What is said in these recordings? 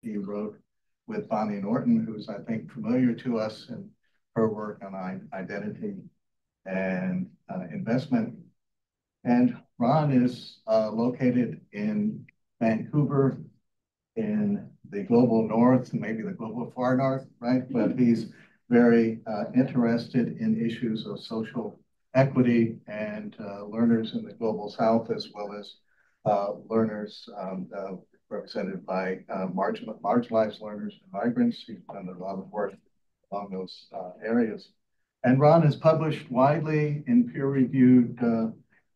he wrote with Bonnie Norton, who's, I think, familiar to us in her work on identity and investment. And Ron is located in Vancouver, in the global north, maybe the global far north, right? But he's very interested in issues of social equity and learners in the global south, as well as learners represented by marginalized learners and migrants. He's done a lot of work along those areas. And Ron has published widely in peer-reviewed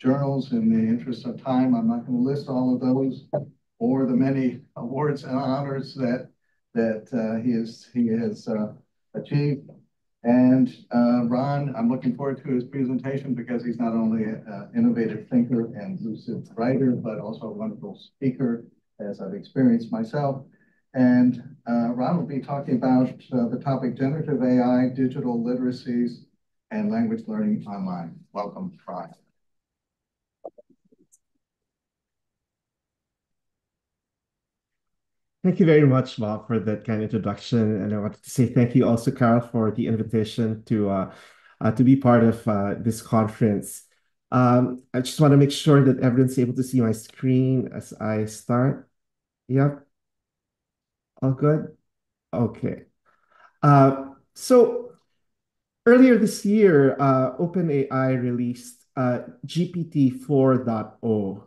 journals. In the interest of time, I'm not going to list all of those or the many awards and honors that he has achieved. And Ron, I'm looking forward to his presentation because he's not only an innovative thinker and lucid writer, but also a wonderful speaker, as I've experienced myself. And Ron will be talking about the topic generative AI, digital literacies, and language learning online. Welcome, Ron. Thank you very much, Bob, for that kind of introduction. And I wanted to say thank you also, Carol, for the invitation to be part of this conference. I just want to make sure that everyone's able to see my screen as I start. Yep, all good? Okay. So earlier this year, OpenAI released GPT 4.0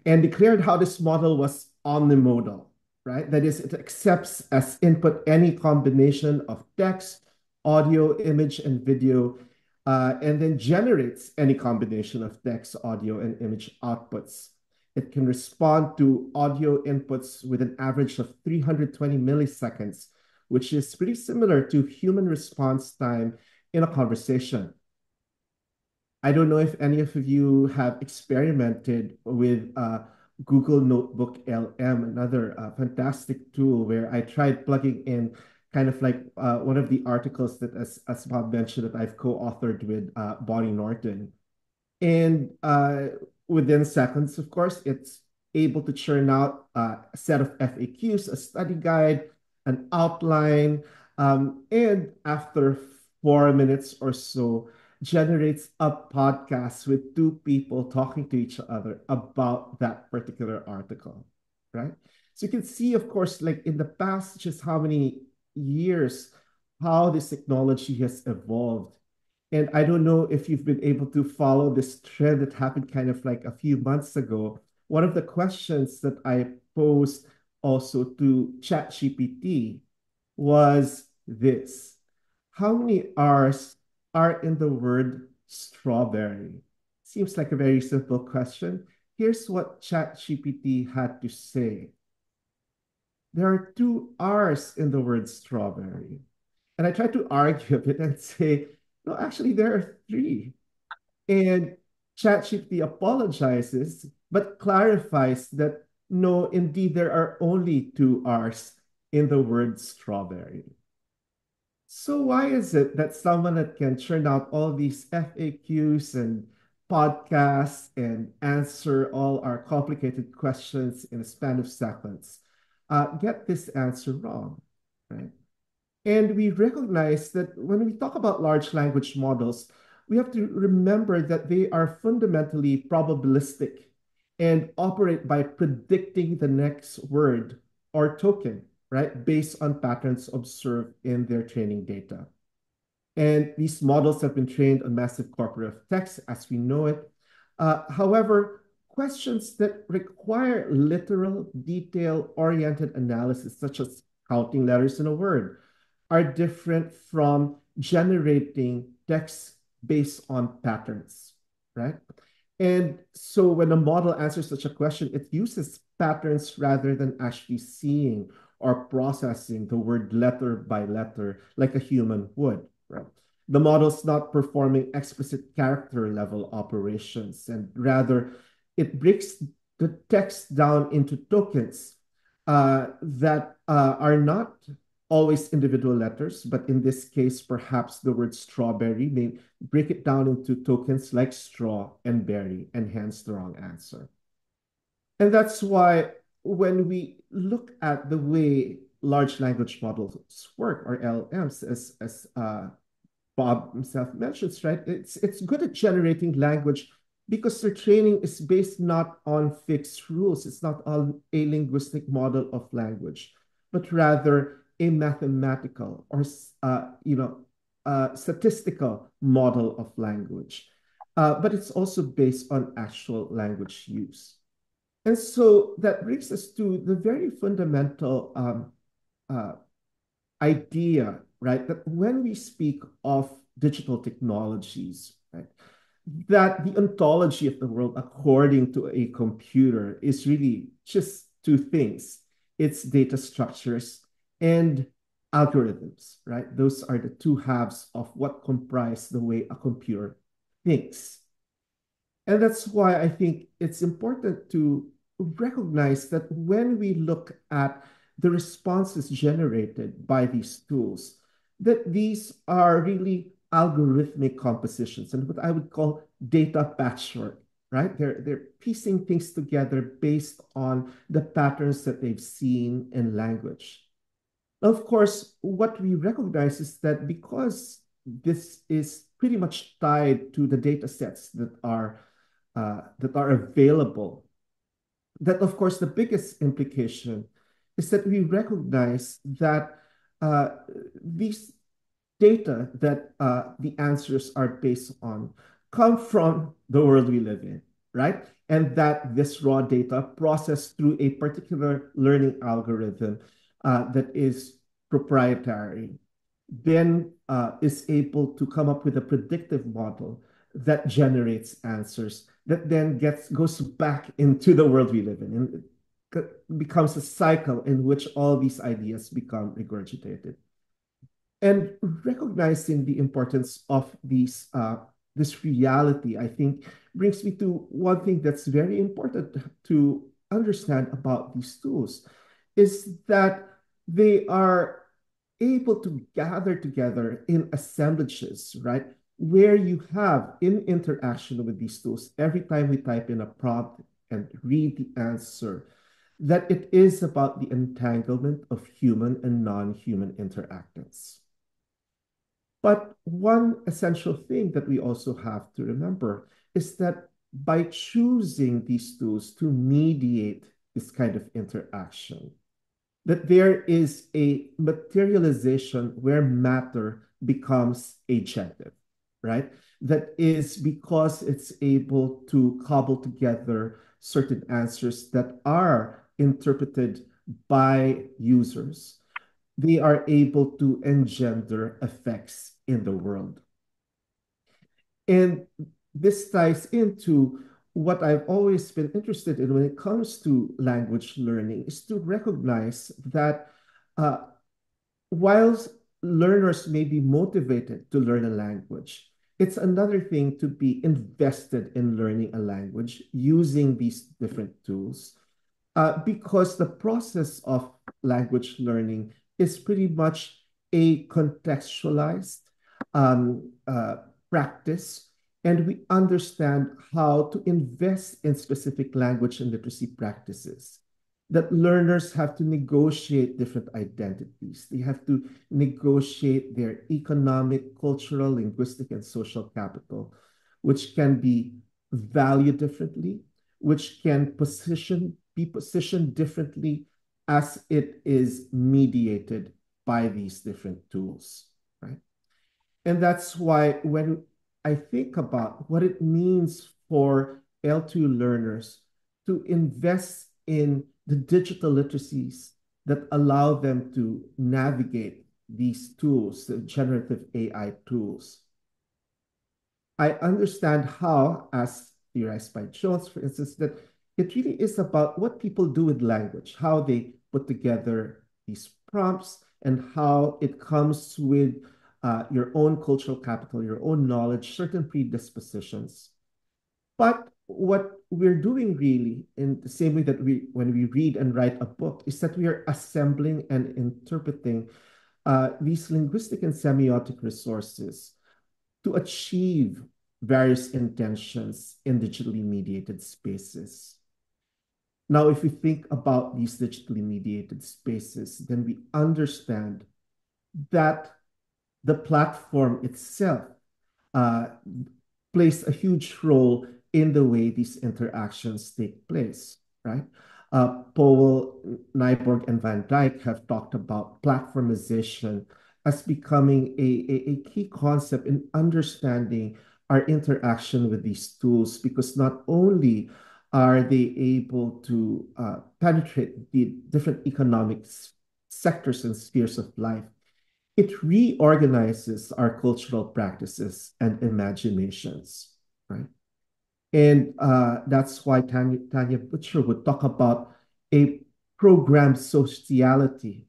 and declared how this model was omnimodal, right? That is, it accepts as input any combination of text, audio, image, and video, and then generates any combination of text, audio, and image outputs. It can respond to audio inputs with an average of 320 milliseconds, which is pretty similar to human response time in a conversation. I don't know if any of you have experimented with Google Notebook LM, another fantastic tool where I tried plugging in kind of like one of the articles that, as Bob mentioned, that I've co-authored with Bonnie Norton. And within seconds, of course, it's able to churn out a set of FAQs, a study guide, an outline, and after 4 minutes or so, generates a podcast with two people talking to each other about that particular article, right? So you can see, of course, like in the past, just how many years, how this technology has evolved. And I don't know if you've been able to follow this trend that happened kind of like a few months ago. One of the questions that I posed also to ChatGPT was this: how many R's are in the word strawberry? Seems like a very simple question. Here's what ChatGPT had to say. There are two R's in the word strawberry. And I tried to argue a bit and say, no, actually, there are three. And ChatGPT apologizes, but clarifies that no, indeed, there are only two R's in the word strawberry. So why is it that someone that can churn out all these FAQs and podcasts and answer all our complicated questions in a span of seconds get this answer wrong, right? And we recognize that when we talk about large language models, we have to remember that they are fundamentally probabilistic and operate by predicting the next word or token, right, based on patterns observed in their training data. And these models have been trained on massive corpora of text as we know it. However, questions that require literal, detail-oriented analysis, such as counting letters in a word, are different from generating text based on patterns, right? And so when a model answers such a question, it uses patterns rather than actually seeing or processing the word letter by letter like a human would, right? The model's not performing explicit character level operations, and rather it breaks the text down into tokens that are not always individual letters, but in this case, perhaps the word strawberry may break it down into tokens like straw and berry, and hence the wrong answer. And that's why when we look at the way large language models work, or LLMs, as Bob himself mentions, right? It's good at generating language because their training is based not on fixed rules. It's not on a linguistic model of language, but rather a mathematical or statistical model of language. But it's also based on actual language use. And so that brings us to the very fundamental uh, idea, right? That when we speak of digital technologies, right, that the ontology of the world according to a computer is really just two things. It's data structures and algorithms, right? Those are the two halves of what comprise the way a computer thinks. And that's why I think it's important to recognize that when we look at the responses generated by these tools, that these are really algorithmic compositions and what I would call data patchwork, right? They're piecing things together based on the patterns that they've seen in language. Now, of course, what we recognize is that because this is pretty much tied to the data sets that are available, that of course the biggest implication is that we recognize that uh, these data that the answers are based on come from the world we live in, right? And that this raw data processed through a particular learning algorithm that is proprietary then is able to come up with a predictive model that generates answers that then goes back into the world we live in and it becomes a cycle in which all these ideas become regurgitated. And recognizing the importance of this reality, I think, brings me to one thing that's very important to understand about these tools is that they are able to gather together in assemblages, right? Where you have in interaction with these tools, every time we type in a prompt and read the answer, that it is about the entanglement of human and non-human interactants. But one essential thing that we also have to remember is that by choosing these tools to mediate this kind of interaction, that there is a materialization where matter becomes agentive, right? That is because it's able to cobble together certain answers that are interpreted by users. They are able to engender effects in the world. And this ties into what I've always been interested in when it comes to language learning is to recognize that uh, whilst learners may be motivated to learn a language, it's another thing to be invested in learning a language using these different tools because the process of language learning is pretty much a contextualized practice, and we understand how to invest in specific language and literacy practices. That learners have to negotiate different identities. They have to negotiate their economic, cultural, linguistic, and social capital, which can be valued differently, which can be positioned differently as it is mediated by these different tools, right? And that's why when I think about what it means for L2 learners to invest in the digital literacies that allow them to navigate these tools, the generative AI tools, I understand how, as theorized by Jones, for instance, that it really is about what people do with language, how they put together these prompts, and how it comes with your own cultural capital, your own knowledge, certain predispositions. But what we're doing really, in the same way that when we read and write a book, is that we are assembling and interpreting these linguistic and semiotic resources to achieve various intentions in digitally mediated spaces. Now, if we think about these digitally mediated spaces, then we understand that the platform itself uh, plays a huge role in the way these interactions take place, right? Powell, Nyborg, and Van Dyke have talked about platformization as becoming a key concept in understanding our interaction with these tools, because not only are they able to penetrate the different economic sectors and spheres of life, it reorganizes our cultural practices and imaginations, right? And that's why Tanya Butcher would talk about a programmed sociality,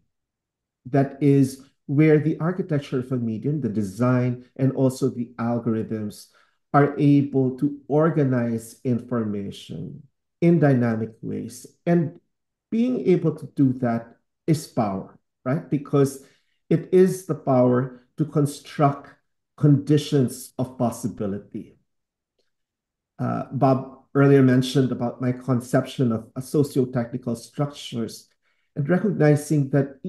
that is where the architecture of a medium, the design, and also the algorithms are able to organize information in dynamic ways. And being able to do that is power, right? Because it is the power to construct conditions of possibility. Bob earlier mentioned about my conception of socio-technical structures, and recognizing that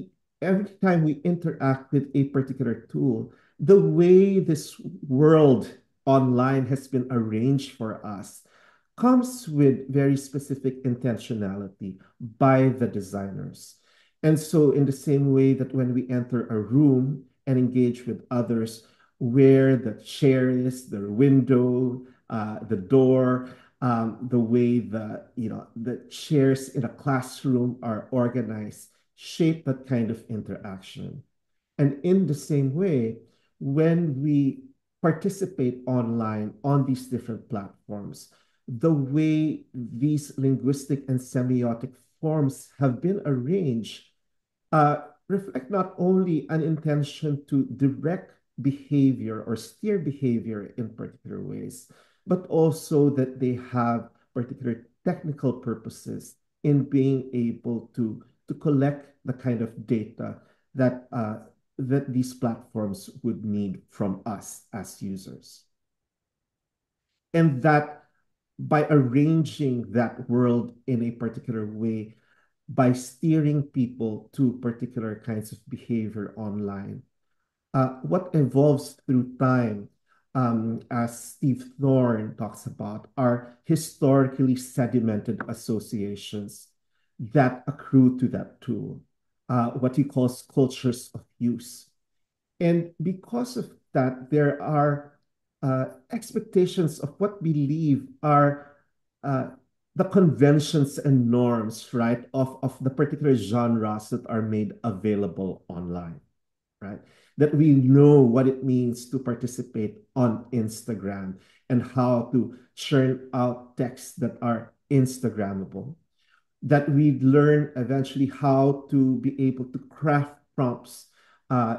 every time we interact with a particular tool, the way this world online has been arranged for us comes with very specific intentionality by the designers. And so, in the same way that when we enter a room and engage with others, where the chair is, the window, the door, the way the chairs in a classroom are organized, shape that kind of interaction. And in the same way, when we participate online on these different platforms, the way these linguistic and semiotic forms have been arranged reflect not only an intention to direct behavior or steer behavior in particular ways, but also that they have particular technical purposes in being able to collect the kind of data that that these platforms would need from us as users. And that by arranging that world in a particular way, by steering people to particular kinds of behavior online, what evolves through time, as Steve Thorne talks about, are historically sedimented associations that accrue to that tool, what he calls cultures of use. And because of that, there are expectations of what we believe are uh, the conventions and norms, right, of the particular genres that are made available online, right? That we know what it means to participate on Instagram and how to churn out texts that are Instagrammable, that we learn eventually how to be able to craft prompts uh,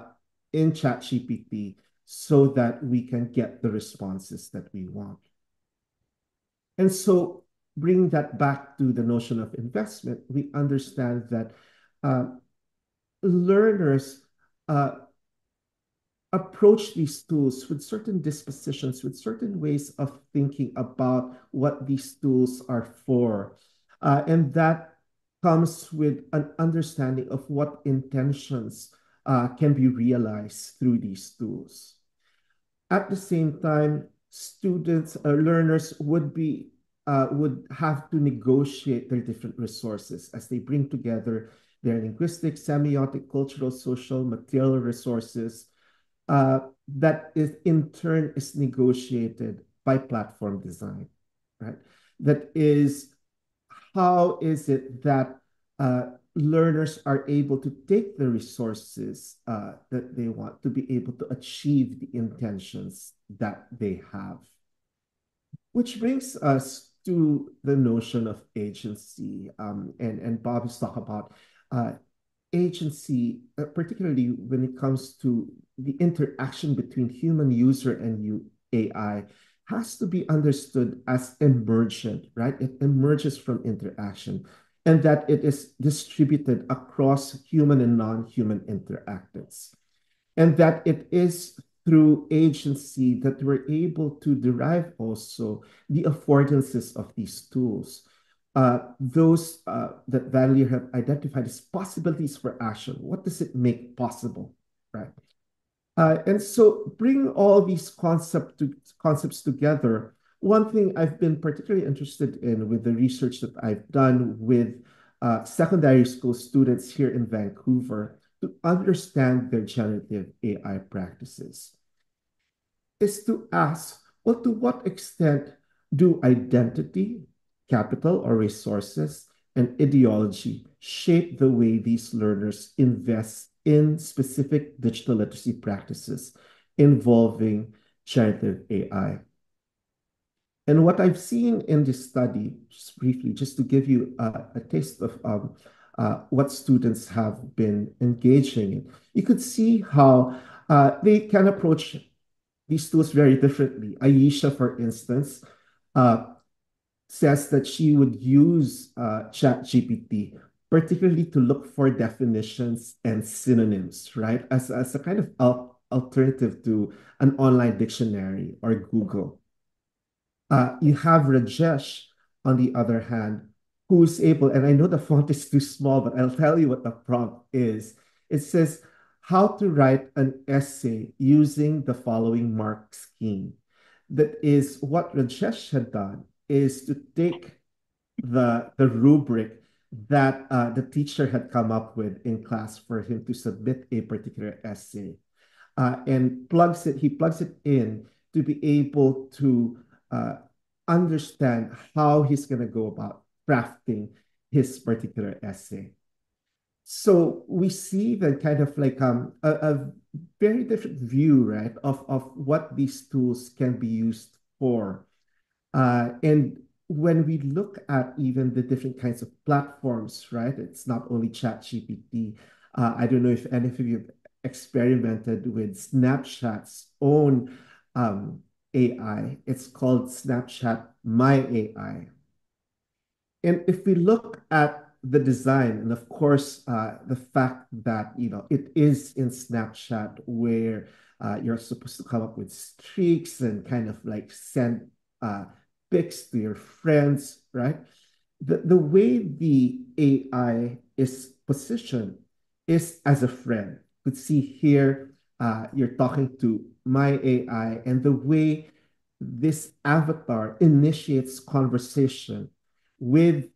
in ChatGPT so that we can get the responses that we want. And so, bringing that back to the notion of investment, we understand that uh, learners uh, approach these tools with certain dispositions, with certain ways of thinking about what these tools are for. And that comes with an understanding of what intentions can be realized through these tools. At the same time, students or learners would have to negotiate their different resources as they bring together their linguistic, semiotic, cultural, social, material resources that is in turn is negotiated by platform design, right? That is, how is it that learners are able to take the resources that they want to be able to achieve the intentions that they have? Which brings us to the notion of agency. And Bob has talked about uh, agency, particularly when it comes to the interaction between human user and AI, has to be understood as emergent, right? It emerges from interaction, and that it is distributed across human and non-human interactors, and that it is through agency that we're able to derive also the affordances of these tools. those that Valerie have identified as possibilities for action. What does it make possible, right? And so bring all these concepts together. One thing I've been particularly interested in with the research that I've done with secondary school students here in Vancouver to understand their generative AI practices is to ask, well, to what extent do identity, capital or resources, and ideology shape the way these learners invest in specific digital literacy practices involving generative AI? And what I've seen in this study, just briefly, just to give you a taste of what students have been engaging in, you could see how they can approach these tools very differently. Ayesha, for instance, uh, says that she would use ChatGPT, particularly to look for definitions and synonyms, right? As a kind of alternative to an online dictionary or Google. You have Rajesh, on the other hand, who's able, and I know the font is too small, but I'll tell you what the prompt is. It says, how to write an essay using the following mark scheme. That is what Rajesh had done is to take the rubric that the teacher had come up with in class for him to submit a particular essay and he plugs it in to be able to uh, understand how he's going to go about crafting his particular essay. So we see that kind of like a very different view, right, of what these tools can be used for. And when we look at even the different kinds of platforms, right, it's not only ChatGPT. I don't know if any of you have experimented with Snapchat's own AI. It's called Snapchat My AI. And if we look at the design, and of course, the fact that it is in Snapchat where you're supposed to come up with streaks and kind of like send uh, pics to your friends, right? The way the AI is positioned is as a friend. You could see here, you're talking to my AI, and the way this avatar initiates conversation with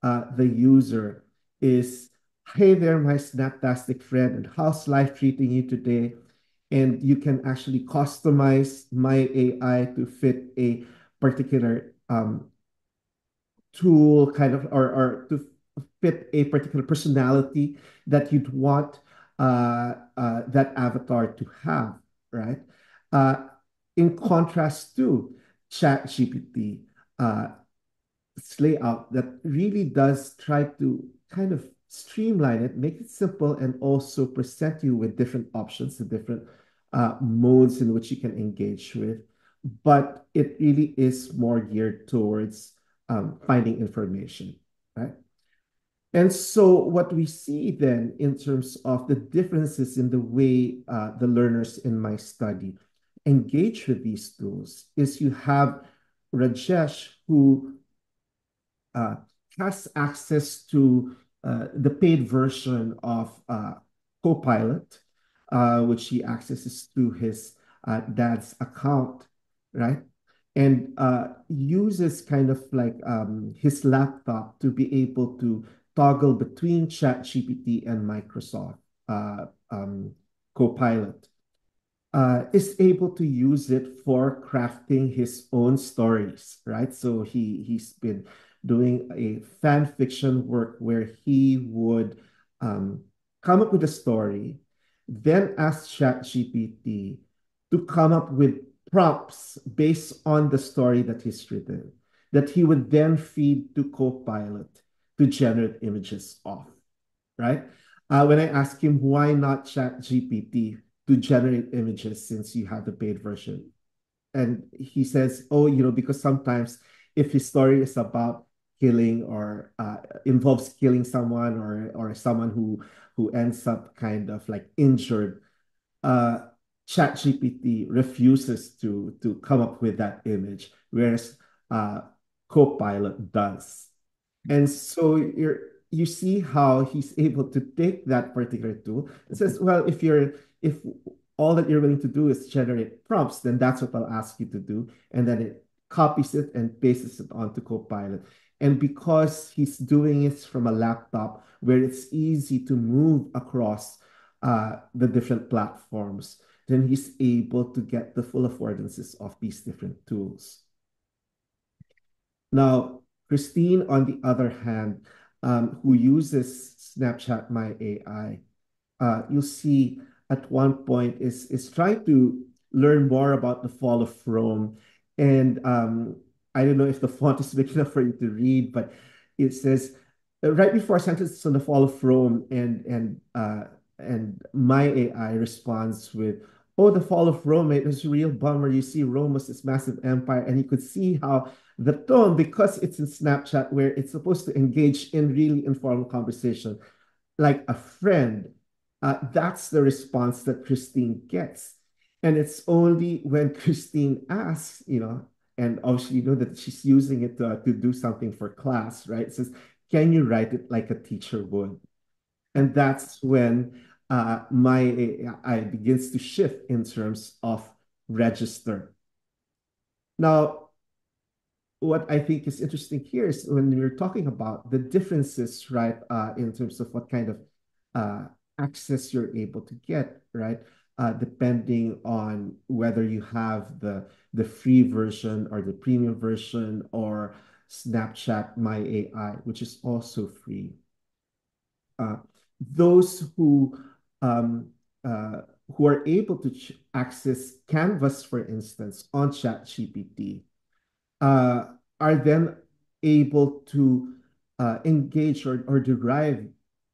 the user is, hey there, my Snaptastic friend, and how's life treating you today? And you can actually customize my AI to fit a particular tool kind of or to fit a particular personality that you'd want that avatar to have, right? Uh, in contrast to ChatGPT, its layout that really does try to kind of streamline it, make it simple, and also present you with different options, the different modes in which you can engage with. But it really is more geared towards finding information, right? And so what we see then in terms of the differences in the way the learners in my study engage with these tools is you have Rajesh, who uh, has access to the paid version of Copilot, which he accesses through his dad's account, right? And uses kind of like his laptop to be able to toggle between ChatGPT and Microsoft Copilot. Is able to use it for crafting his own stories, right? So he's been doing a fan fiction work where he would come up with a story, then ask ChatGPT to come up with prompts based on the story that he's written, that he would then feed to Copilot to generate images of, right? When I ask him why not ChatGPT to generate images since you have the paid version, and he says, "Oh, because sometimes if his story is about killing or involves killing someone or someone who ends up kind of like injured, uh, ChatGPT refuses to come up with that image, whereas uh, Copilot does." And so you see how he's able to take that particular tool and says, well, if all that you're willing to do is generate prompts, then that's what I'll ask you to do. And then it copies it and pastes it onto Copilot. And because he's doing it from a laptop where it's easy to move across the different platforms, then he's able to get the full affordances of these different tools. Now, Christine, on the other hand, who uses Snapchat My AI, you'll see at one point is trying to learn more about the fall of Rome. And I don't know if the font is big enough for you to read, but it says right before sentences on the fall of Rome, and my AI responds with, "Oh, the fall of Rome, it was a real bummer. You see, Rome was this massive empire," and you could see how the tone, because it's in Snapchat, where it's supposed to engage in really informal conversation, like a friend, that's the response that Christine gets. And it's only when Christine asks, and obviously you know that she's using it to do something for class, right? It says, can you write it like a teacher would? And that's when my AI begins to shift in terms of register. Now, what I think is interesting here is when we're talking about the differences, right, in terms of what kind of uh, access you're able to get, right, depending on whether you have the free version or the premium version or Snapchat My AI, which is also free. Uh, those um, uh, who are able to access Canvas, for instance, on ChatGPT, uh, are then able to engage or derive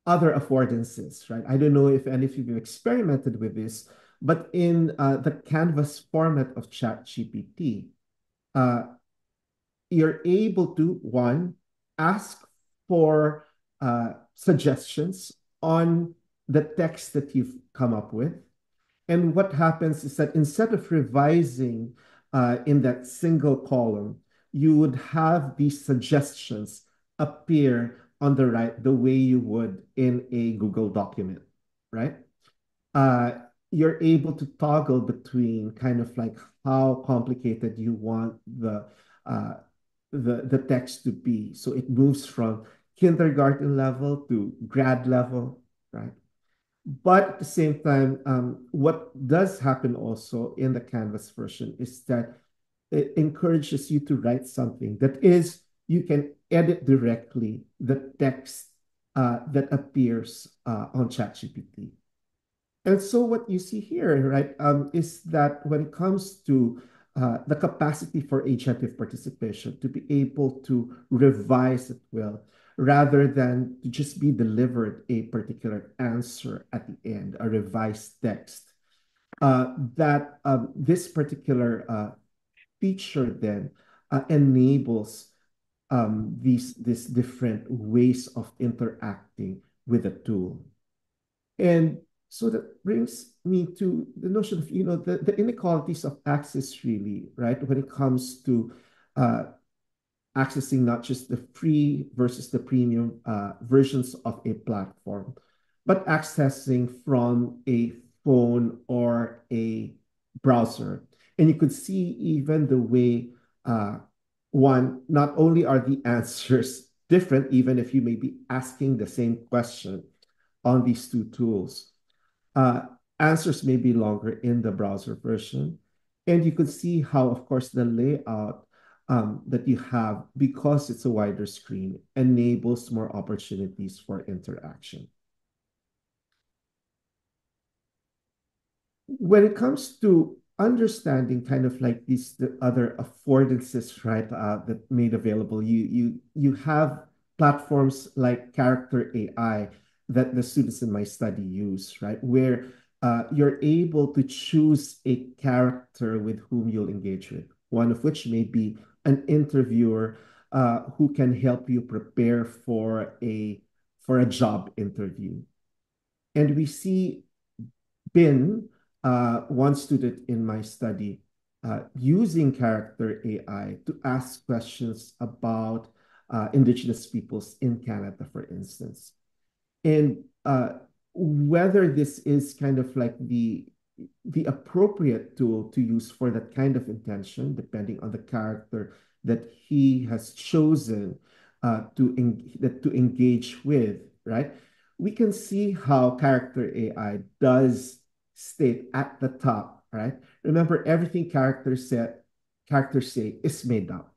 other affordances, right? I don't know if any of you have experimented with this, but in the Canvas format of ChatGPT, uh, you're able to, one, ask for suggestions on the text that you've come up with. And what happens is that instead of revising in that single column, you would have these suggestions appear on the right the way you would in a Google document, right? uh, you're able to toggle between kind of like how complicated you want uh, the text to be. So it moves from kindergarten level to grad level, right? But at the same time, what does happen also in the Canvas version is that it encourages you to write something that is, you can edit directly the text that appears on ChatGPT. And so what you see here, right, is that when it comes to the capacity for agentive participation to be able to revise at will, rather than to just be delivered a particular answer at the end, a revised text, that this particular feature then enables these different ways of interacting with a tool. And so that brings me to the notion of, the inequalities of access, really, right? When it comes to uh, accessing not just the free versus the premium versions of a platform, but accessing from a phone or a browser. And you could see even the way, one, not only are the answers different, even if you may be asking the same question on these two tools, uh, answers may be longer in the browser version. And you could see how, of course, the layout that you have, because it's a wider screen, enables more opportunities for interaction. When it comes to understanding kind of like the other affordances, right, that made available, you have platforms like Character AI that the students in my study use, right, where you're able to choose a character with whom you'll engage with, one of which may be an interviewer who can help you prepare for a job interview. And we see been one student in my study using Character AI to ask questions about Indigenous peoples in Canada, for instance. And whether this is kind of like the appropriate tool to use for that kind of intention, depending on the character that he has chosen to engage with, right? We can see how character AI does state at the top, right? Remember, everything characters say is made up.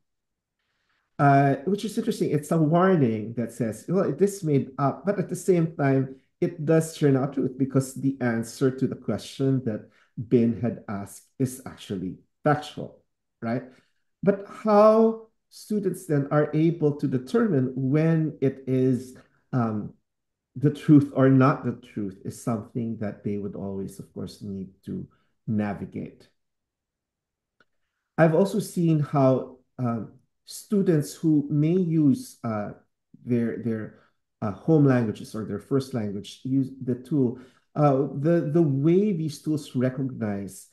Which is interesting. It's a warning that says, well, it is made up, but at the same time, it does turn out truth because the answer to the question that Ben had asked is actually factual, right? But how students then are able to determine when it is the truth or not the truth is something that they would always, of course, need to navigate. I've also seen how students who may use their home languages or their first language use the tool. The way these tools recognize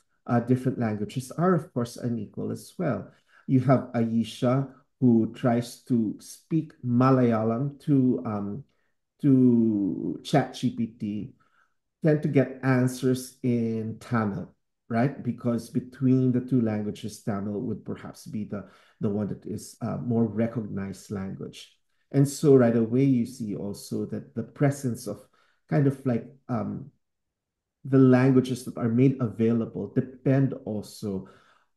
different languages are, of course, unequal as well. You have Ayesha who tries to speak Malayalam to ChatGPT, tend to get answers in Tamil, right? Because between the two languages, Tamil would perhaps be the one that is more recognized language. And so right away, you see also that the presence of kind of like the languages that are made available depend also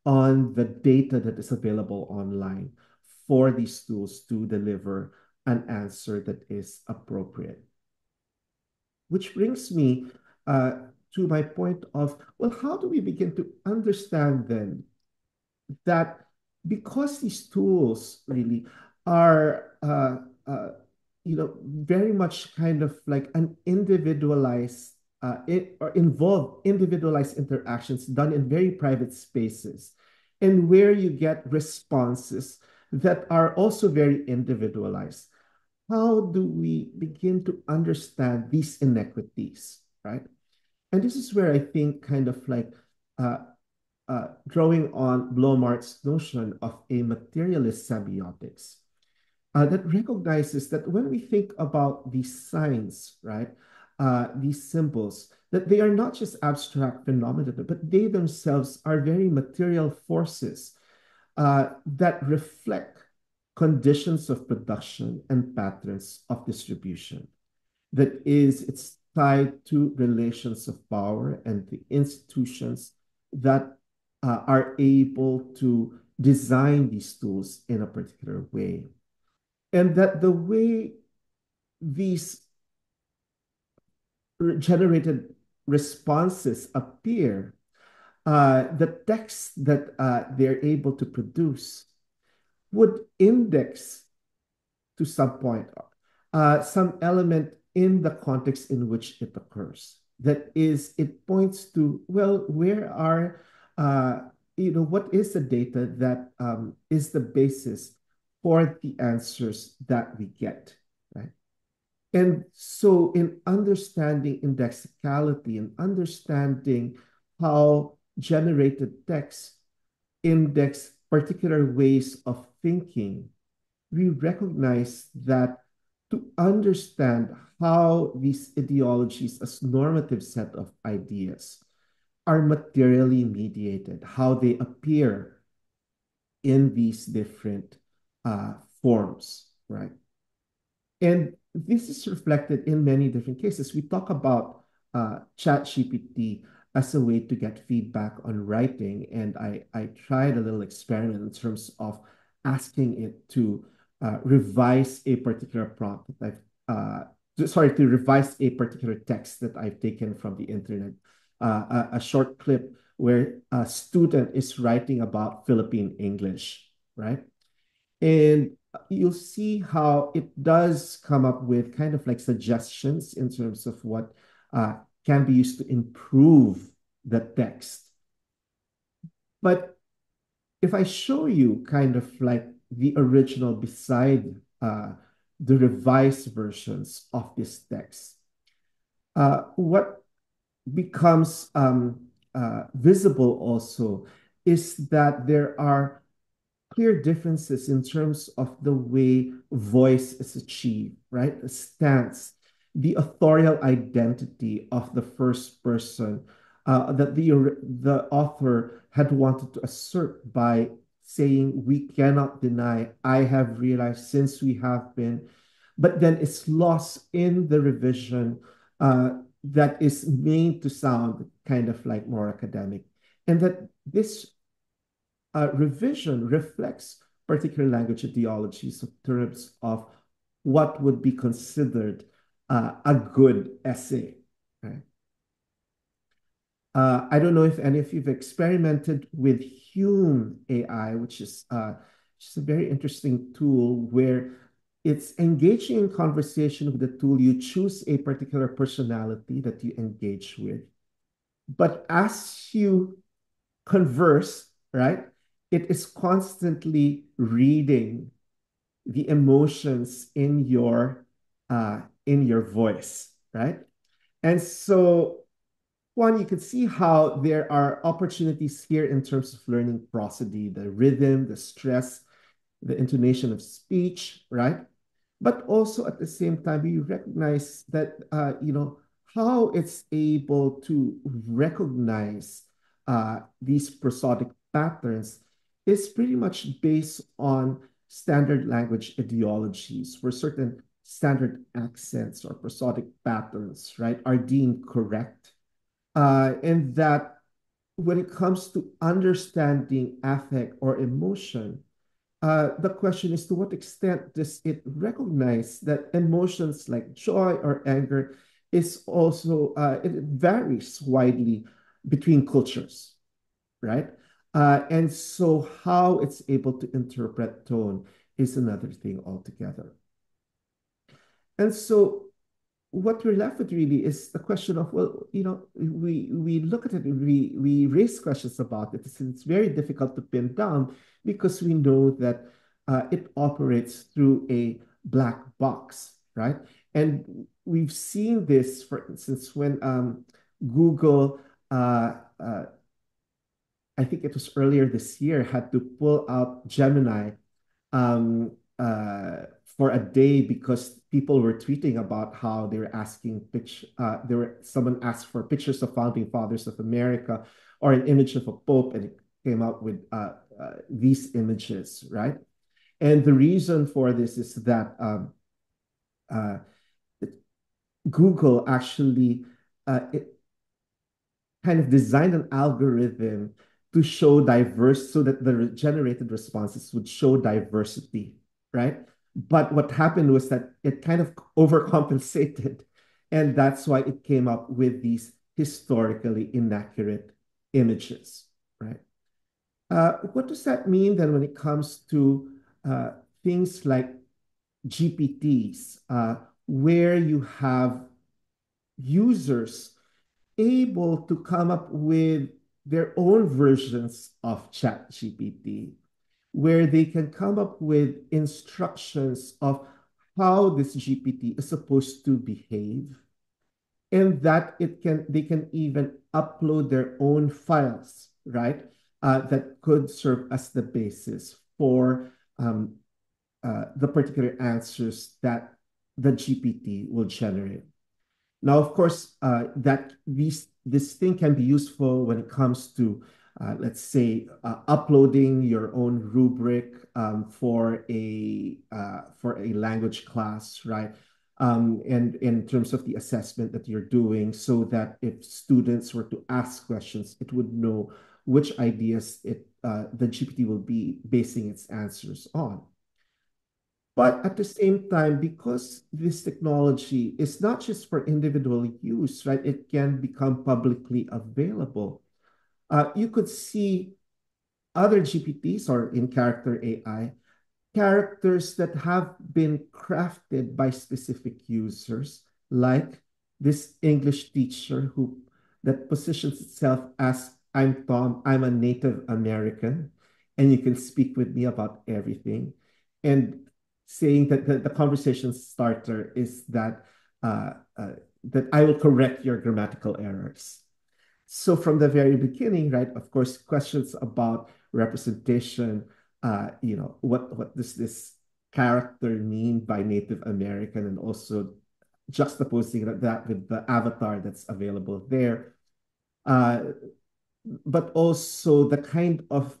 on the data that is available online for these tools to deliver an answer that is appropriate. Which brings me to my point of, well, how do we begin to understand then that because these tools really are, very much kind of like an individualized, or involve individualized interactions done in very private spaces, and where you get responses that are also very individualized. How do we begin to understand these inequities, right? And this is where I think kind of like uh, drawing on Blomart's notion of a materialist semiotics that recognizes that when we think about these signs, right, these symbols, that they are not just abstract phenomena, but they themselves are very material forces that reflect conditions of production and patterns of distribution. That is, it's tied to relations of power and the institutions that are able to design these tools in a particular way. And that the way these generated responses appear, the text that they're able to produce would index to some point some element in the context in which it occurs. That is, it points to, well, where are, what is the data that is the basis for the answers that we get, right? And so in understanding indexicality and understanding how generated text index particular ways of thinking, we recognize that to understand how these ideologies as normative set of ideas are materially mediated, how they appear in these different forms, right? And this is reflected in many different cases. We talk about ChatGPT as a way to get feedback on writing. And I tried a little experiment in terms of asking it to revise a particular prompt that to revise a particular text that I've taken from the internet, a short clip where a student is writing about Philippine English, right? And you'll see how it does come up with kind of like suggestions in terms of what can be used to improve the text. But if I show you kind of like the original beside the revised versions of this text, what becomes visible also is that there are clear differences in terms of the way voice is achieved, right? The stance, the authorial identity of the first person that the author had wanted to assert by saying, we cannot deny, I have realized since we have been, but then it's lost in the revision that is made to sound kind of like more academic. And that this revision reflects particular language ideologies in terms of what would be considered a good essay. Right? I don't know if any of you've experimented with Hume AI, which is just a very interesting tool where it's engaging in conversation with the tool. You choose a particular personality that you engage with. But as you converse, right, it is constantly reading the emotions in your voice, right? And so one, you can see how there are opportunities here in terms of learning prosody, the rhythm, the stress, the intonation of speech, right? But also at the same time, you recognize that, how it's able to recognize these prosodic patterns is pretty much based on standard language ideologies, where certain standard accents or prosodic patterns, right, are deemed correct. And that when it comes to understanding affect or emotion, the question is to what extent does it recognize that emotions like joy or anger is also, it varies widely between cultures, right? And so how it's able to interpret tone is another thing altogether. And so what we're left with really is the question of, well, we look at it and we raise questions about it. It's very difficult to pin down because we know that it operates through a black box, right? And we've seen this, for instance, when Google, I think it was earlier this year, had to pull out Gemini um, for a day because people were tweeting about how they were asking someone asked for pictures of founding fathers of America or an image of a pope, and it came out with these images, right? And the reason for this is that uh, Google actually it kind of designed an algorithm to show diverse so that the generated responses would show diversity, right? But what happened was that it kind of overcompensated. And that's why it came up with these historically inaccurate images, right? What does that mean then when it comes to things like GPTs, where you have users able to come up with their own versions of ChatGPT, where they can come up with instructions of how this GPT is supposed to behave, and that they can even upload their own files, right? That could serve as the basis for the particular answers that the GPT will generate. Now, of course, this thing can be useful when it comes to, let's say, uploading your own rubric for a language class, right? And in terms of the assessment that you're doing, so that if students were to ask questions, it would know which ideas the GPT will be basing its answers on. But at the same time, because this technology is not just for individual use, right? It can become publicly available. You could see other GPTs or in character AI, characters that have been crafted by specific users, like this English teacher that positions itself as I'm Tom, I'm a Native American, and you can speak with me about everything. And saying that the conversation starter is that I will correct your grammatical errors. So from the very beginning, right, of course, questions about representation what does this character mean by Native American, and also juxtaposing that with the avatar that's available there. Uh, but also the kind of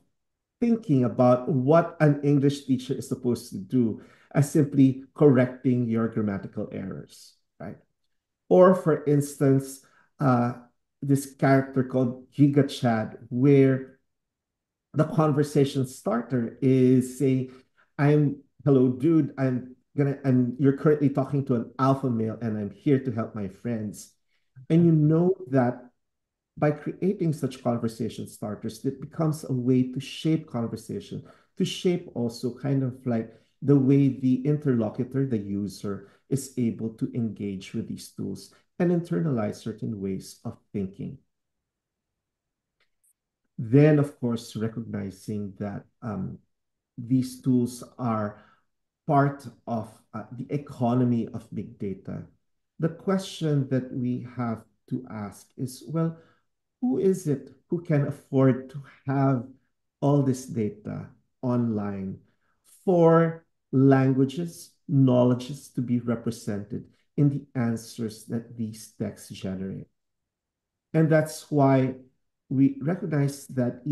thinking about what an English teacher is supposed to do as simply correcting your grammatical errors, right? Or, for instance, uh, this character called Giga Chad, where the conversation starter is saying, hello, dude, you're currently talking to an alpha male, and I'm here to help my friends. And you know that by creating such conversation starters, it becomes a way to shape conversation, to shape also kind of like the way the interlocutor, the user, is able to engage with these tools and internalize certain ways of thinking. Then, of course, recognizing that these tools are part of the economy of big data. The question that we have to ask is, well, who is it who can afford to have all this data online for languages, knowledges to be represented in the answers that these texts generate? And that's why we recognize that,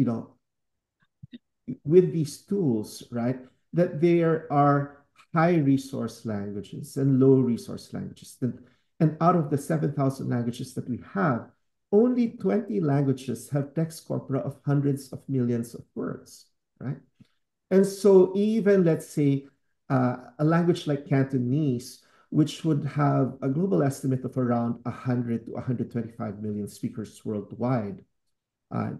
with these tools, right, that there are high resource languages and low resource languages. And out of the 7,000 languages that we have, only 20 languages have text corpora of hundreds of millions of words, right? And so even, let's say, a language like Cantonese, which would have a global estimate of around 100 to 125 million speakers worldwide,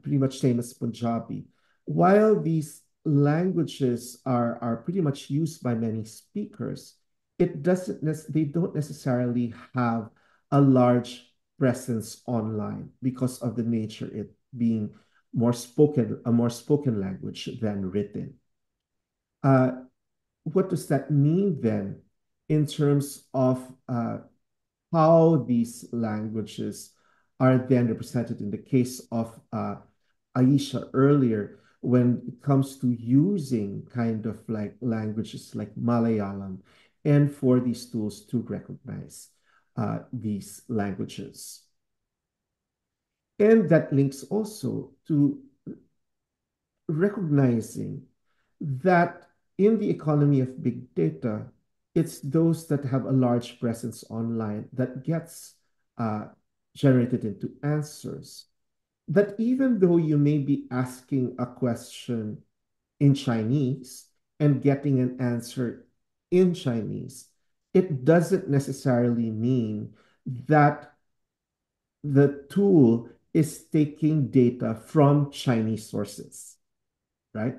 pretty much same as Punjabi. While these languages are pretty much used by many speakers, they don't necessarily have a large presence online because of the nature it being a more spoken language than written. What does that mean then in terms of how these languages are then represented in the case of Aisha earlier, when it comes to using kind of like languages like Malayalam, and for these tools to recognize these languages. And that links also to recognizing that in the economy of big data, it's those that have a large presence online that gets uh, generated into answers. That even though you may be asking a question in Chinese and getting an answer in Chinese, it doesn't necessarily mean that the tool is taking data from Chinese sources, right?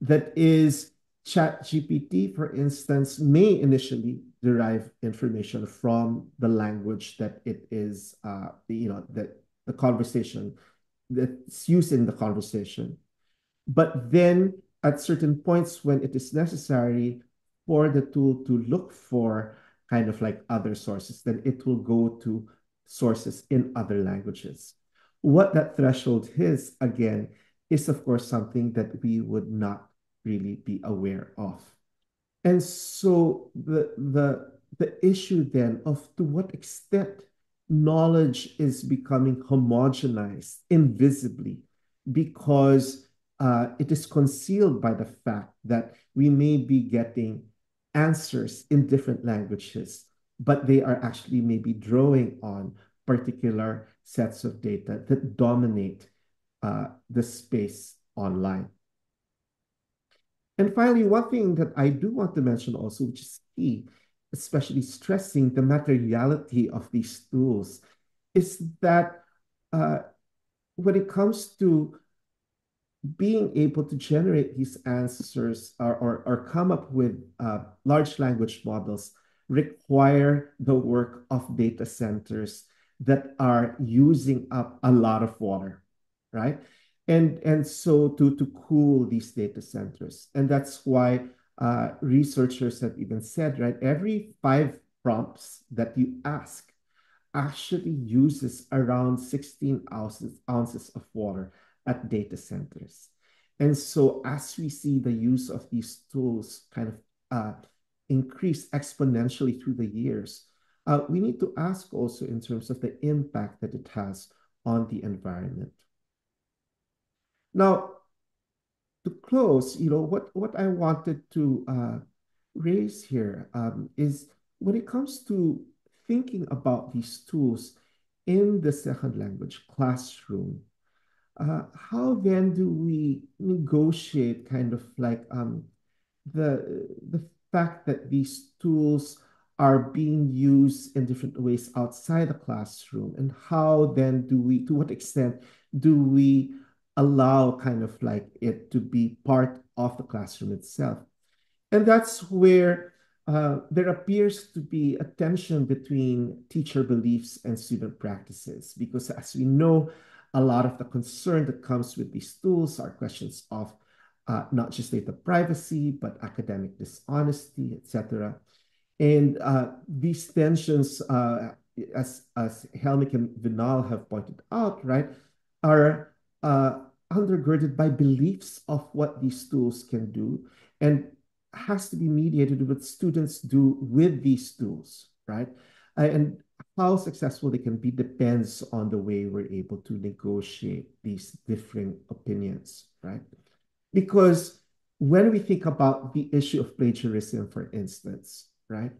That is, ChatGPT, for instance, may initially derive information from the language that it is, that the conversation that's used in the conversation. But then at certain points when it is necessary for the tool to look for kind of like other sources, then it will go to sources in other languages. What that threshold is, again, is of course something that we would not really be aware of. And so the issue then of to what extent knowledge is becoming homogenized invisibly because it is concealed by the fact that we may be getting answers in different languages, but they are actually maybe drawing on particular sets of data that dominate the space online. And finally, one thing that I do want to mention also, which is key, especially stressing the materiality of these tools, is that when it comes to being able to generate these answers or come up with large language models require the work of data centers that are using up a lot of water, right? And so to cool these data centers. And that's why researchers have even said, right, every 5 prompts that you ask actually uses around 16 ounces of water at data centers. And so as we see the use of these tools kind of increase exponentially through the years, we need to ask also in terms of the impact that it has on the environment. Now, to close, what I wanted to raise here is when it comes to thinking about these tools in the second language classroom, how then do we negotiate kind of like the fact that these tools are being used in different ways outside the classroom, and how then do we, to what extent do we allow kind of like it to be part of the classroom itself? And that's where there appears to be a tension between teacher beliefs and student practices, because as we know, a lot of the concern that comes with these tools are questions of not just data privacy, but academic dishonesty, etc. And these tensions, as Helmick and Vinal have pointed out, right, are undergirded by beliefs of what these tools can do, and has to be mediated with what students do with these tools, right? And how successful they can be depends on the way we're able to negotiate these differing opinions, right? Because when we think about the issue of plagiarism, for instance, right,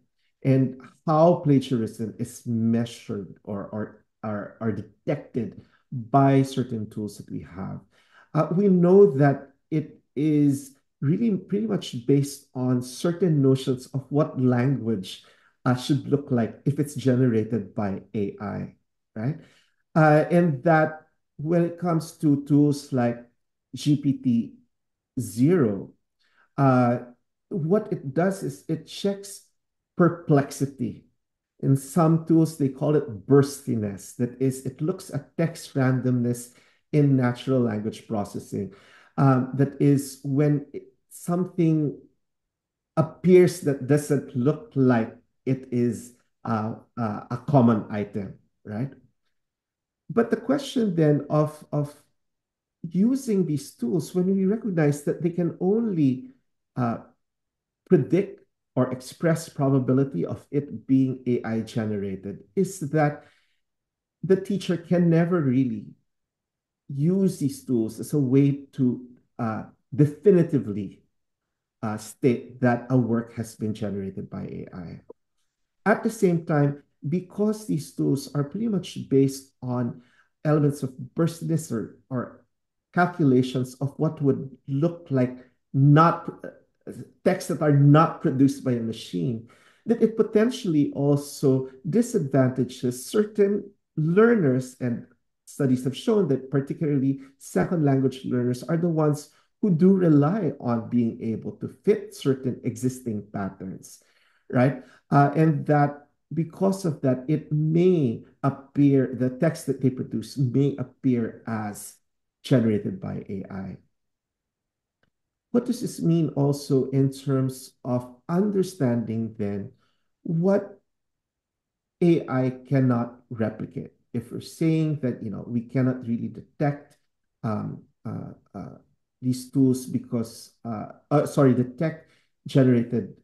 and how plagiarism is measured or are detected by certain tools that we have, we know that it is really pretty much based on certain notions of what language should look like if it's generated by AI, right? And that when it comes to tools like GPT-0, uh, what it does is it checks perplexity. In some tools, they call it burstiness. That is, it looks at text randomness in natural language processing. That is when something appears that doesn't look like it is a common item, right? But the question then of using these tools, when we recognize that they can only uh, predict or express probability of it being AI generated, is that the teacher can never really use these tools as a way to definitively state that a work has been generated by AI. At the same time, because these tools are pretty much based on elements of burstiness or calculations of what would look like not texts that are not produced by a machine, that it potentially also disadvantages certain learners. And studies have shown that particularly second language learners are the ones who do rely on being able to fit certain existing patterns, right? And that because of that, it may appear, the text that they produce may appear as generated by AI. What does this mean also in terms of understanding then what AI cannot replicate? If we're saying that, we cannot really detect um, these tools because, detect generated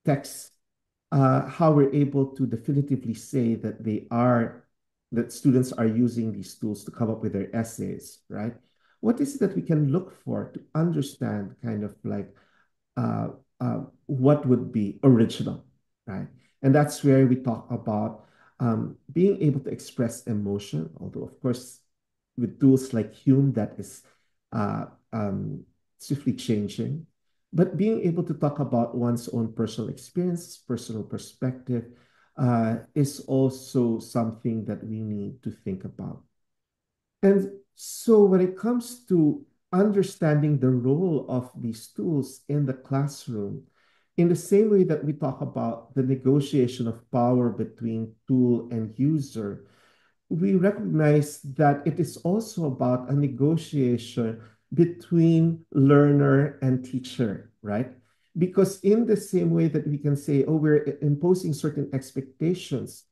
text, how we're able to definitively say that students are using these tools to come up with their essays, right? What is it that we can look for to understand kind of like uh, what would be original, right? And that's where we talk about being able to express emotion, although of course with tools like Hume that is uh, um, swiftly changing, but being able to talk about one's own personal experience, personal perspective, is also something that we need to think about. And so when it comes to understanding the role of these tools in the classroom, in the same way that we talk about the negotiation of power between tool and user, we recognize that it is also about a negotiation between learner and teacher, right? Because in the same way that we can say, oh, we're imposing certain expectations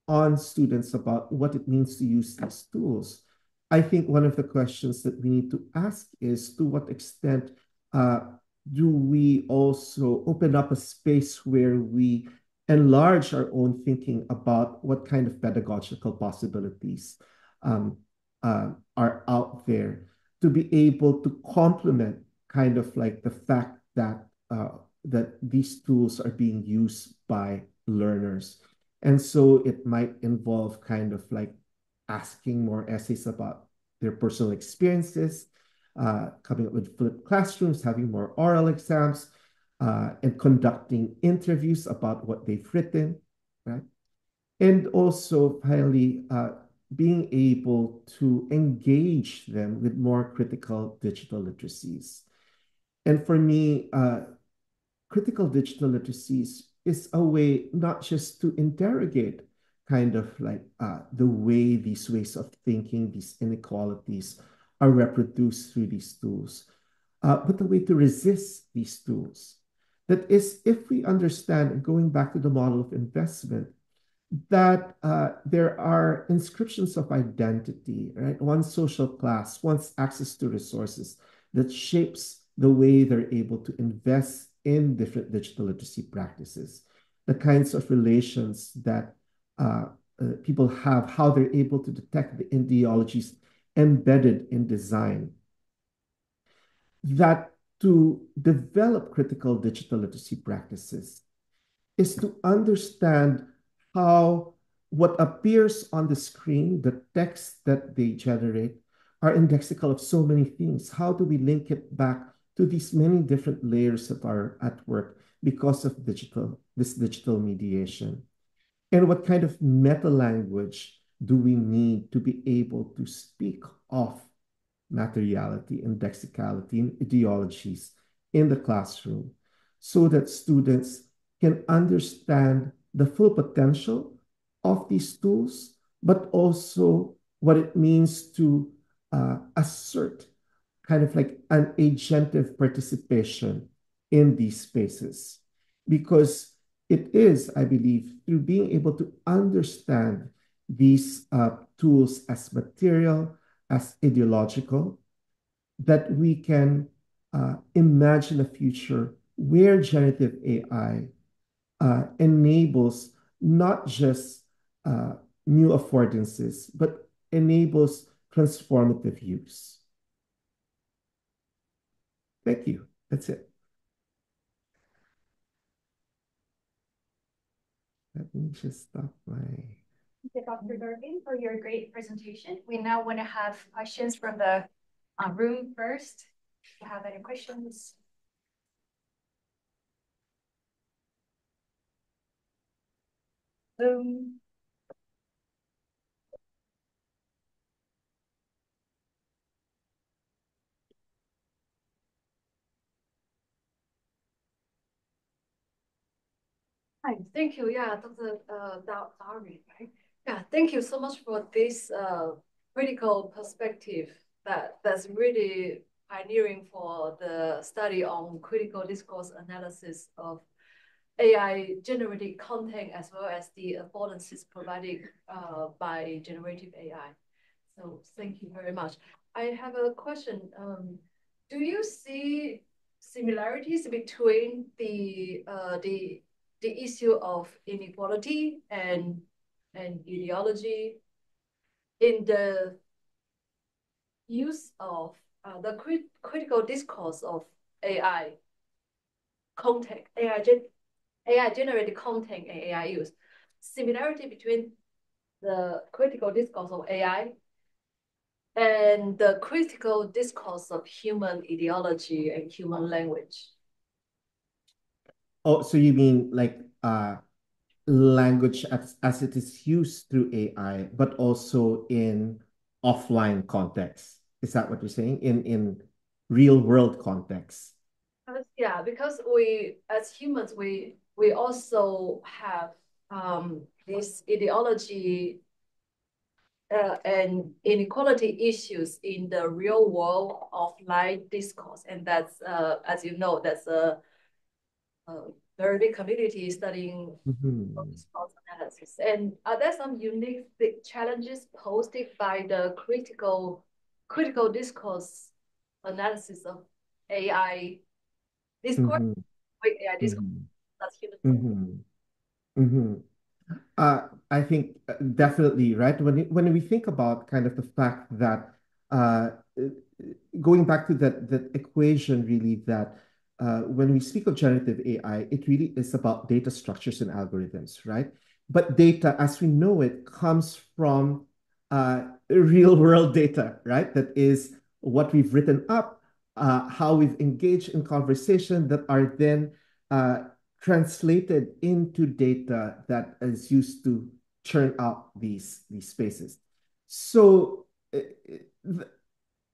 on students about what it means to use these tools, I think one of the questions that we need to ask is to what extent uh, do we also open up a space where we enlarge our own thinking about what kind of pedagogical possibilities um, are out there to be able to complement kind of like the fact that that these tools are being used by learners. And so it might involve kind of like asking more essays about their personal experiences, coming up with flipped classrooms, having more oral exams, and conducting interviews about what they've written, right? And also, finally, being able to engage them with more critical digital literacies. And for me, critical digital literacies is a way not just to interrogate kind of like the way these ways of thinking, these inequalities are reproduced through these tools, but the way to resist these tools. That is, if we understand, going back to the model of investment, that there are inscriptions of identity, right? One's social class, one's access to resources that shapes the way they're able to invest in different digital literacy practices, the kinds of relations that people have, how they're able to detect the ideologies embedded in design, that to develop critical digital literacy practices is to understand how what appears on the screen, the text that they generate, are indexical of so many things. How do we link it back to these many different layers that are at work because of this digital mediation? And what kind of meta language do we need to be able to speak of materiality and lexicality and ideologies in the classroom so that students can understand the full potential of these tools, but also what it means to assert kind of like an agentive participation in these spaces. Because it is, I believe, through being able to understand these tools as material, as ideological, that we can imagine a future where generative AI enables not just new affordances, but enables transformative use. Thank you. That's it. Let me just stop my. Thank you, Dr. Darvin, for your great presentation. We now want to have questions from the room first. If you have any questions. Boom. Hi, thank you. Yeah, Dr. Darvin, right? Yeah, thank you so much for this critical perspective that's really pioneering for the study on critical discourse analysis of AI generated content as well as the affordances provided by generative AI. So thank you very much. I have a question. Do you see similarities between the issue of inequality and ideology in the use of the critical discourse of AI content, AI generated content and AI use? Similarity between the critical discourse of AI and the critical discourse of human ideology and human language. Oh, so you mean like language as it is used through AI, but also in offline context. Is that what you're saying? In real world context? Yeah, because we as humans we also have this ideology and inequality issues in the real world offline discourse, and that's as you know that's a very big community studying response analysis. And are there some unique challenges posed by the critical discourse analysis of AI discourse, with AI discourse that's human? I think definitely, right? When we think about kind of the fact that uh, going back to that equation, really, that when we speak of generative AI, it really is about data structures and algorithms, right? But data, as we know it, comes from real world data, right? That is what we've written up, how we've engaged in conversation that are then uh, translated into data that is used to churn out these spaces. So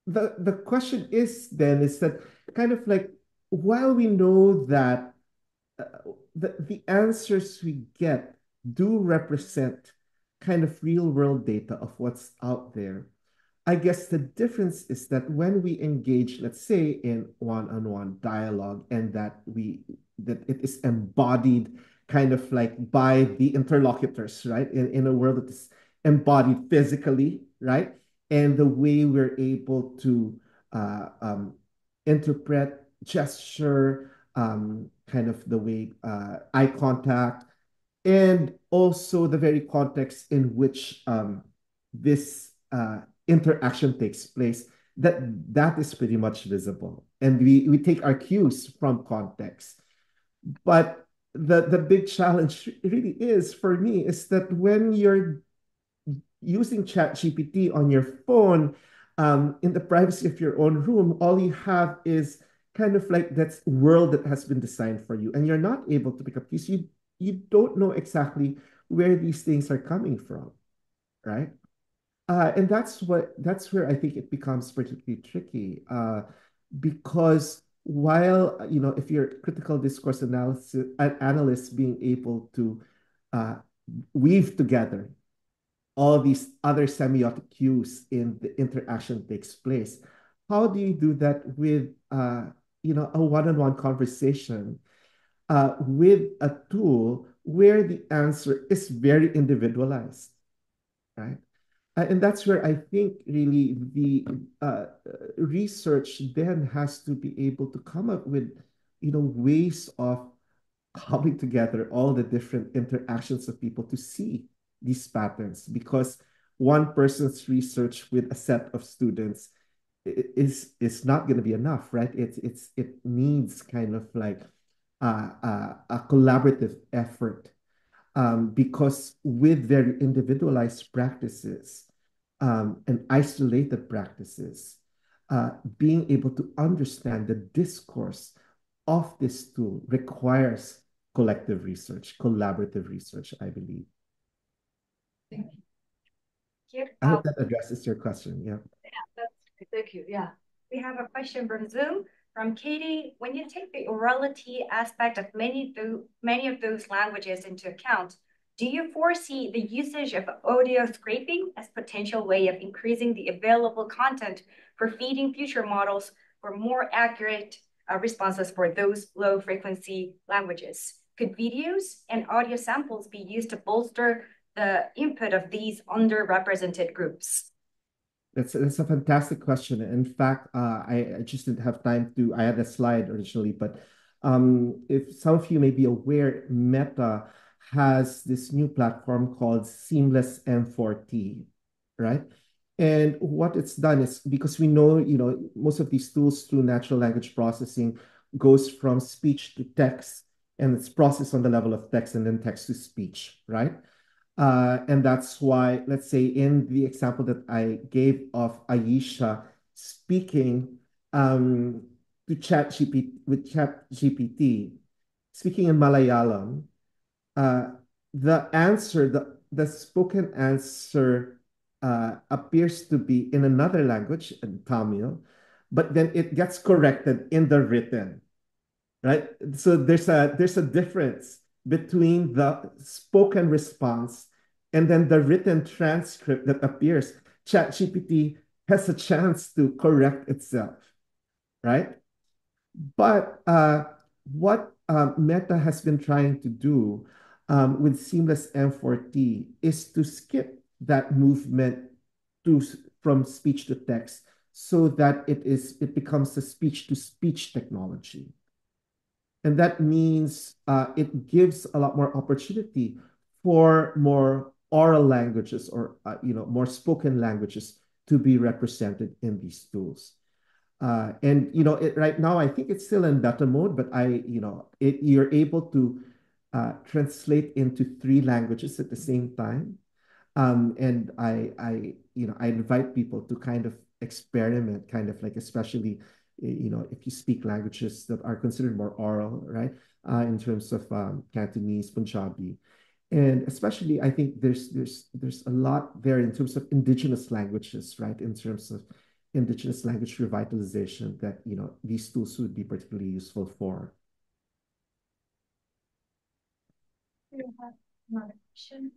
the question is that kind of like, while we know that the answers we get do represent kind of real world data of what's out there, I guess the difference is that when we engage, let's say, in one-on-one dialogue, and that it is embodied kind of like by the interlocutors, right? In a world that is embodied physically, right? And the way we're able to interpret gesture, kind of the way eye contact, and also the very context in which this interaction takes place, that is pretty much visible. And we take our cues from context. But the big challenge really is, for me, is that when you're using ChatGPT on your phone, in the privacy of your own room, all you have is kind of like that world that has been designed for you, and you're not able to pick up cues. You don't know exactly where these things are coming from, right? And that's where I think it becomes particularly tricky, because while if you're critical discourse analysis analyst, being able to uh, weave together all these other semiotic cues in the interaction takes place, how do you do that with a one-on-one conversation with a tool where the answer is very individualized, right? And that's where I think really the research then has to be able to come up with, ways of cobbling together all the different interactions of people to see these patterns. Because one person's research with a set of students is not going to be enough, right? It needs kind of like a collaborative effort, because with very individualized practices and isolated practices, being able to understand the discourse of this tool requires collective research, collaborative research, I believe. Thank you. I hope that addresses your question. Yeah. Thank you. Yeah. We have a question from Zoom from Katie. When you take the orality aspect of many of those languages into account, do you foresee the usage of audio scraping as potential way of increasing the available content for feeding future models for more accurate responses for those low frequency languages? Could videos and audio samples be used to bolster the input of these underrepresented groups? That's a fantastic question. In fact, I just didn't have time to. I had a slide originally, but if some of you may be aware, Meta has this new platform called Seamless M4T, right? And what it's done is, because we know, most of these tools through natural language processing goes from speech to text, and it's processed on the level of text and then text to speech, right? And that's why, let's say, in the example that I gave of Ayesha speaking to ChatGPT, speaking in Malayalam, the spoken answer appears to be in another language, in Tamil, but then it gets corrected in the written, right? So there's a difference between the spoken response and then the written transcript that appears. ChatGPT has a chance to correct itself, right? But what Meta has been trying to do with seamless M4T is to skip that movement to from speech to text so that it becomes a speech to speech technology. And that means it gives a lot more opportunity for more oral languages or more spoken languages to be represented in these tools. And right now I think it's still in beta mode, but you're able to translate into 3 languages at the same time. And I invite people to kind of experiment, kind of like, especially, if you speak languages that are considered more oral, right? In terms of Cantonese, Punjabi. And especially, I think there's a lot there in terms of indigenous languages, right? In terms of indigenous language revitalization that, these tools would be particularly useful for. Do you have another question?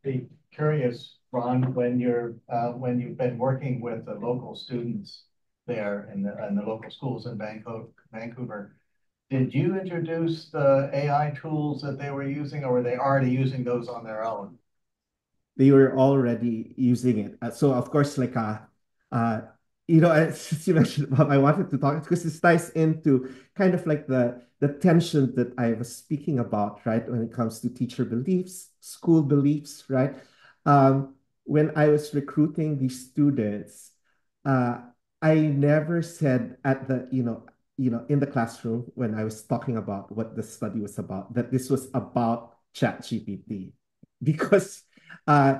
Be curious, Ron, when you've been working with the local students there in the local schools in Vancouver, did you introduce the AI tools that they were using, or were they already using those on their own? They were already using it. So of course, like uh, as you mentioned, Bob, I wanted to talk because this ties into kind of like the tension that I was speaking about, right? When it comes to teacher beliefs, school beliefs, right? When I was recruiting these students, uh, I never said at the, in the classroom when I was talking about what the study was about, that this was about ChatGPT, because uh,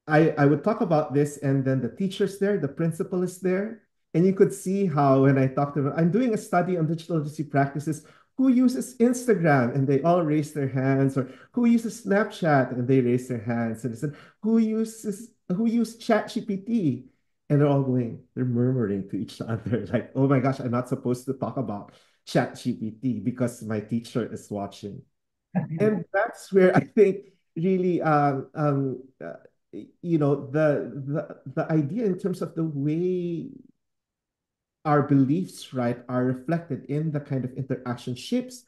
I would talk about this, and then the teacher's there, the principal is there, and you could see how when I talked to them, I'm doing a study on digital literacy practices. Who uses Instagram? And they all raise their hands. Or who uses Snapchat? And they raise their hands. And I said, who uses ChatGPT? And they're murmuring to each other, like, oh my gosh, I'm not supposed to talk about ChatGPT because my teacher is watching. And that's where I think really the idea in terms of the way our beliefs, right, are reflected in the kind of interaction shapes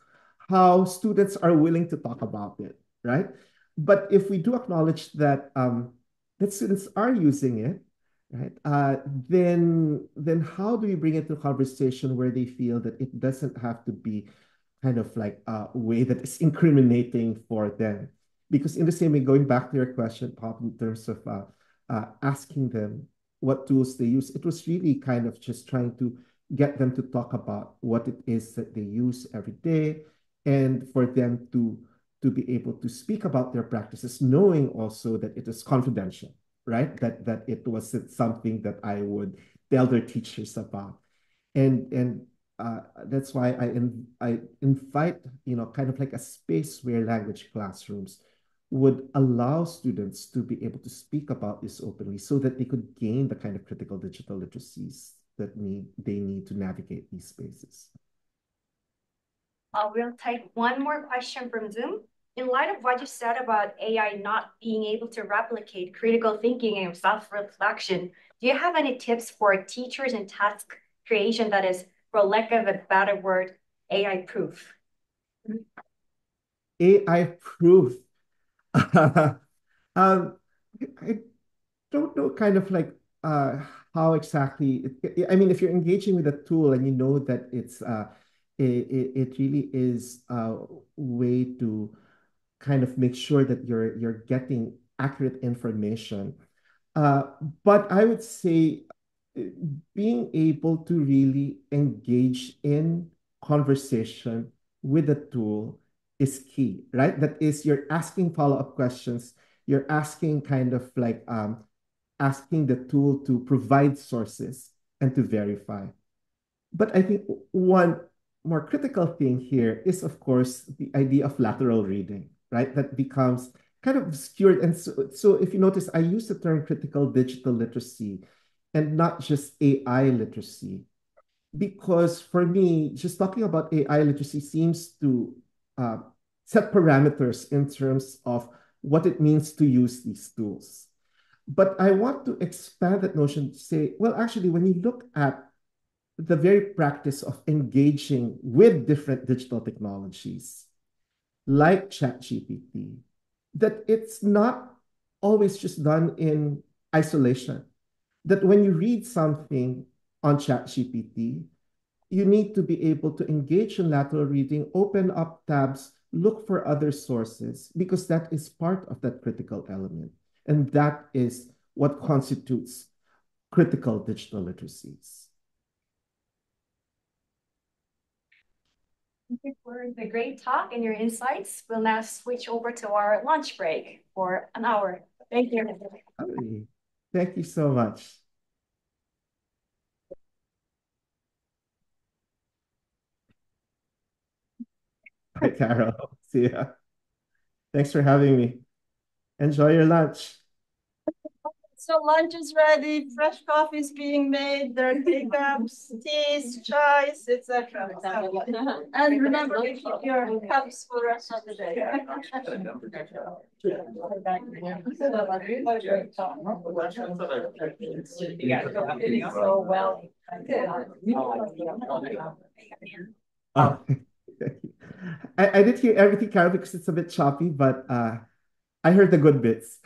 how students are willing to talk about it, right? But if we do acknowledge that that students are using it, right, then how do we bring it to conversation where they feel that it doesn't have to be kind of like a way that is incriminating for them? Because in the same way, going back to your question, Pop, in terms of asking them what tools they use, it was really kind of just trying to get them to talk about what it is that they use every day, and for them to be able to speak about their practices, knowing also that it is confidential, right? That it wasn't something that I would tell their teachers about. And that's why I invite, kind of like a space where language classrooms would allow students to be able to speak about this openly so that they could gain the kind of critical digital literacies that they need to navigate these spaces. We'll take one more question from Zoom. In light of what you said about AI not being able to replicate critical thinking and self-reflection, do you have any tips for teachers in task creation that is, for lack of a better word, AI proof? AI proof. um, I don't know kind of like how exactly I mean, if you're engaging with a tool and you know that it really is a way to kind of make sure that you're getting accurate information. Uh, but I would say uh, being able to really engage in conversation with a tool is key, right? That is, you're asking follow-up questions. You're asking kind of like asking the tool to provide sources and to verify. But I think one more critical thing here is, of course, the idea of lateral reading, right? That becomes kind of obscured. And so if you notice, I use the term critical digital literacy and not just AI literacy, because for me, just talking about AI literacy seems to uh, set parameters in terms of what it means to use these tools. But I want to expand that notion to say, well, actually, when you look at the very practice of engaging with different digital technologies like ChatGPT, that it's not always just done in isolation. That when you read something on ChatGPT, you need to be able to engage in lateral reading, open up tabs, look for other sources, because that is part of that critical element. And that is what constitutes critical digital literacies. Thank you for the great talk and your insights. We'll now switch over to our lunch break for an hour. Thank you. Thank you so much. Hi, Carol. See ya. Thanks for having me. Enjoy your lunch. So lunch is ready, fresh coffee is being made, there are teacups, teas, chais, etc. And remember to keep your cups for the rest of the day. So well. Oh, I did hear everything, Carol, because it's a bit choppy, but I heard the good bits.